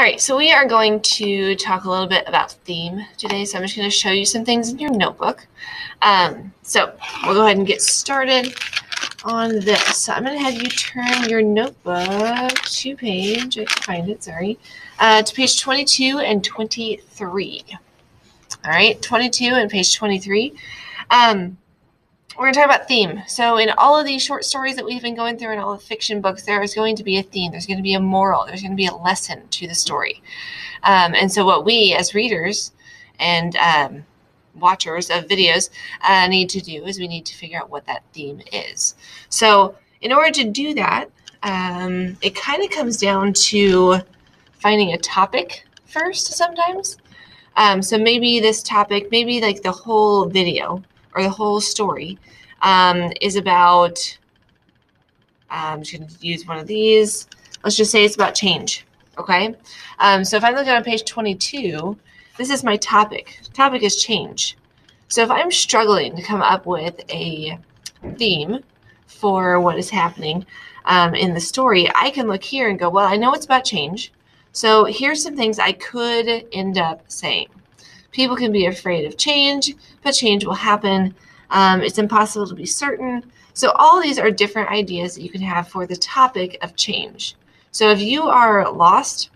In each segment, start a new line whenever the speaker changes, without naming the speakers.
All right, so we are going to talk a little bit about theme today. So I'm just going to show you some things in your notebook. So we'll go ahead and get started on this. So I'm going to have you turn your notebook to page, I can find it, sorry, to page 22 and 23. All right, 22 and page 23. We're going to talk about theme. So in all of these short stories that we've been going through in all the fiction books, there is going to be a theme. There's going to be a moral. There's going to be a lesson to the story. And so what we as readers and watchers of videos need to do is we need to figure out what that theme is. So in order to do that, it kind of comes down to finding a topic first sometimes. So maybe this topic, maybe like the whole video or the whole story is about, I'm just going to use one of these. Let's just say it's about change, okay? So if I look on page 22, this is my topic. Topic is change. So if I'm struggling to come up with a theme for what is happening in the story, I can look here and go, well, I know it's about change. So here's some things I could end up saying. People can be afraid of change, but change will happen. It's impossible to be certain. So all these are different ideas that you can have for the topic of change. So if you are lost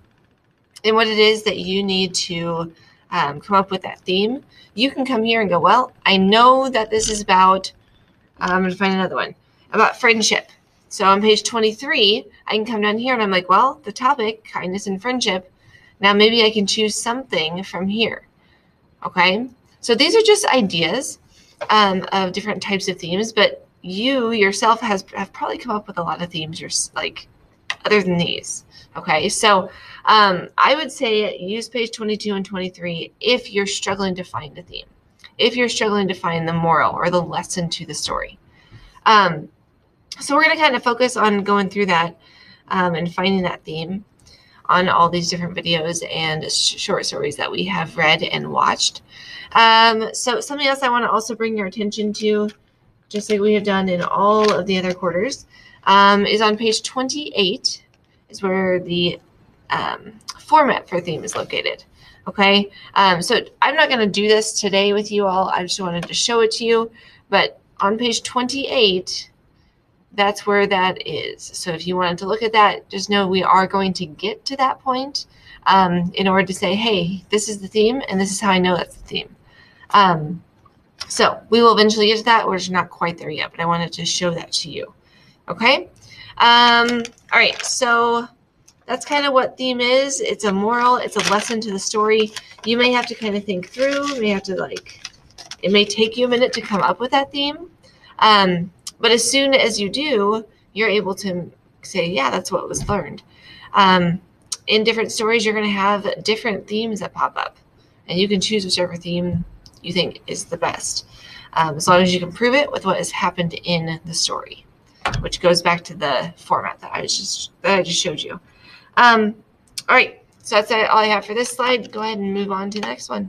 in what it is that you need to come up with that theme, you can come here and go, well, I know that this is about, I'm going to find another one, about friendship. So on page 23, I can come down here and I'm like, well, the topic, kindness and friendship. Now maybe I can choose something from here. Okay, so these are just ideas of different types of themes, but you yourself have probably come up with a lot of themes like other than these. Okay, so I would say use page 22 and 23 if you're struggling to find a theme, if you're struggling to find the moral or the lesson to the story. So we're going to kind of focus on going through that and finding that theme on all these different videos and short stories that we have read and watched. So something else I want to also bring your attention to, just like we have done in all of the other quarters, is on page 28 is where the format for theme is located. Okay, so I'm not going to do this today with you all. I just wanted to show it to you. But on page 28, that's where that is. So if you wanted to look at that, just know we are going to get to that point in order to say, hey, this is the theme, and this is how I know that's the theme. So we will eventually get to that. We're just not quite there yet, but I wanted to show that to you. Okay? All right, so that's kind of what theme is. It's a moral. It's a lesson to the story. You may have to kind of think through. You may have to it may take you a minute to come up with that theme. But as soon as you do, you're able to say, yeah, that's what was learned. In different stories, you're going to have different themes that pop up. And you can choose whichever theme you think is the best, as long as you can prove it with what has happened in the story, which goes back to the format that I just showed you. All right, so that's all I have for this slide. Go ahead and move on to the next one.